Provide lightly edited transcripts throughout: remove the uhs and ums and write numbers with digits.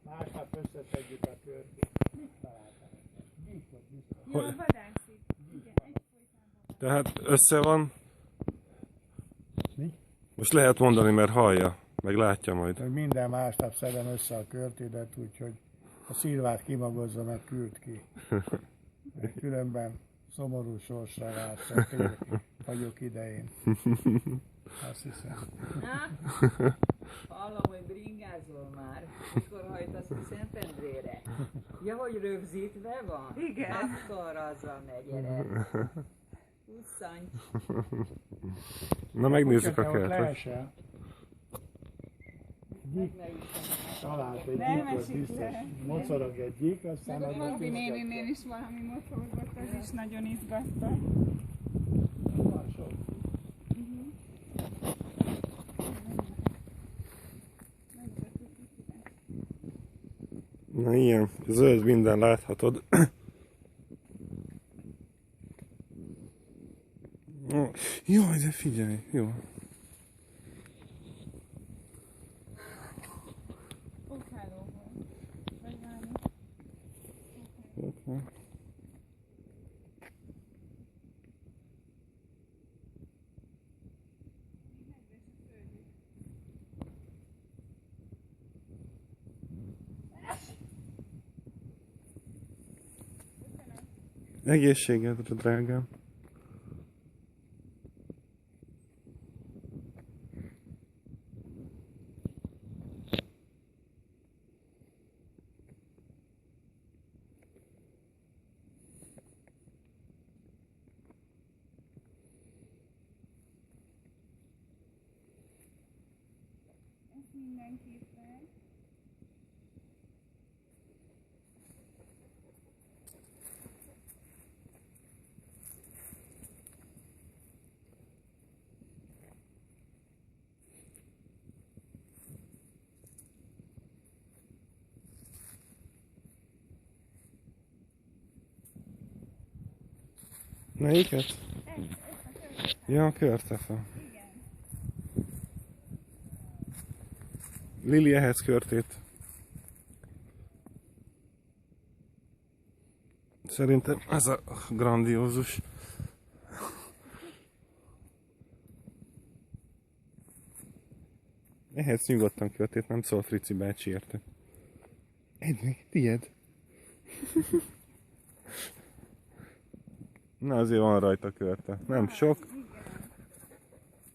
másnap összeszedjük a körkét. Mit találtál? Gyíkot biztos. Jó, vadászik. Igen, egyfolytában. Tehát össze van. Mi? Most lehet mondani, mert hallja, meg látja majd. Hogy minden másnap szedem össze a körtédet, úgyhogy a szilvát kimagozza, meg küld ki. Mert különben szomorú sorsra vársz, vagyok idején. Azt hiszem. Hallom, hogy bringázol már. Mikor hajtasz ki Szentendrére? Ja, hogy rögzítve van? Igen. Akkor azzal megy, gyere. Pusszanty. Na megnézzük a Hogyha ott kertet. leesel, talált egy Nem gyíkot esik biztos. le. Mocorog egy gyík, aztán Meg a az Magdi néninél is valami mocorgott, ez is nagyon izgatta. van sok. Na ilyen, zöld minden láthatod. Ó, jaj, de figyelj, jó. Okháló volt. Vagy valami. Okay. Egészségedre, drágám. Ezt mindenképpen. Melyiket? Ja, a körtefa. Igen. Lili ehhez körtét. Szerintem ez a grandiózus. Ehhez nyugodtan körtét, nem szól Frici bácsi érte. Eddig, tiéd. Na azért van rajta körte. Nem sok. Igen.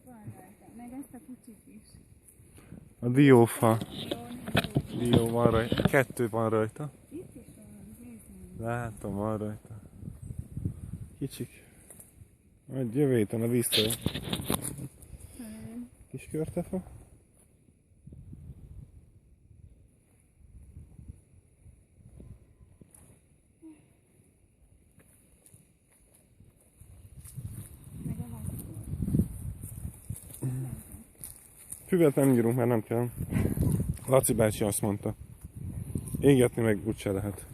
Van rajta. Meg ezt a kicsit is. A diófa. Jó, Dió van rajta. Kettő van rajta. itt is van. Nézd meg. Látom, van rajta. Kicsik. Majd jövő héten a víztől. Kis körtefa. Meg a hasszor. Füvet nem nyírunk, mert nem kell. Laci bácsi azt mondta. Égetni meg úgyse lehet.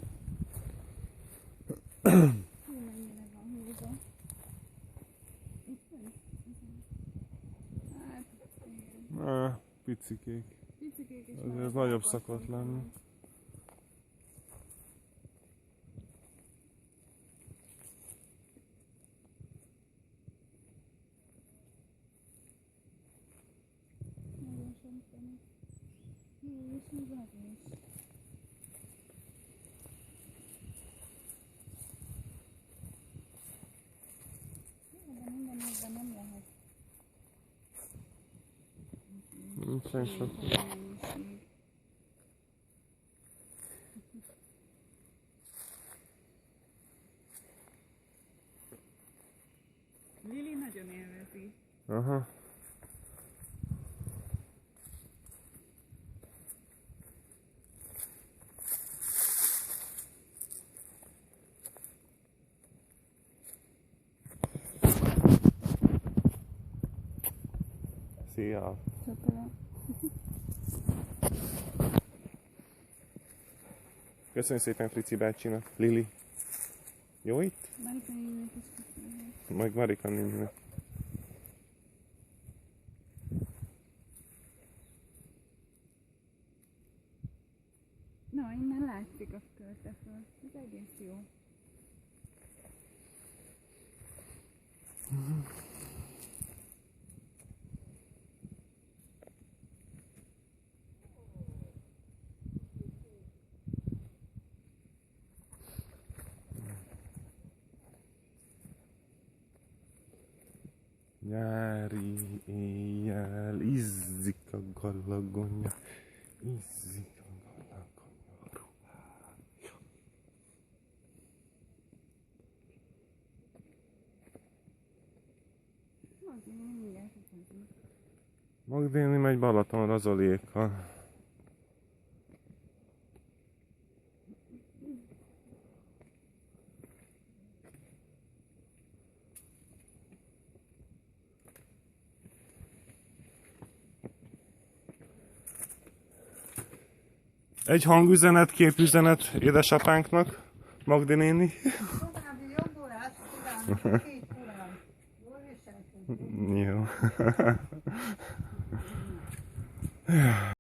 Hú, mennyire van húzva. Itt van? Hát, igen. Picikék. Picikék is Azért már ez nagyobb szakasztott szokott lenni. van. Nagyon sönteni. Jó, és még az is. Jó, de minden évben nem lehet. Nincsen sok. Mennyiség. Lili nagyon élvezi. Aha. Szia! Csapala. Köszönjük szépen Frici bácsinak. Lili. Jó itt? Marika néninek is köszönöm. Meg Marika néninek. Na, innen látszik a költeföld. Ez egész jó. Nyári éjjel izzik a galagonya, izzik a galagonya ruhája. Magdalena mindjárt utazik. Magdéni megy Balatonra Zoliékkal. Egy hangüzenet, képüzenet édesapánknak, Magdi néni. További jobbulást kívánok, két uram. Jól viselkedjék. Jó.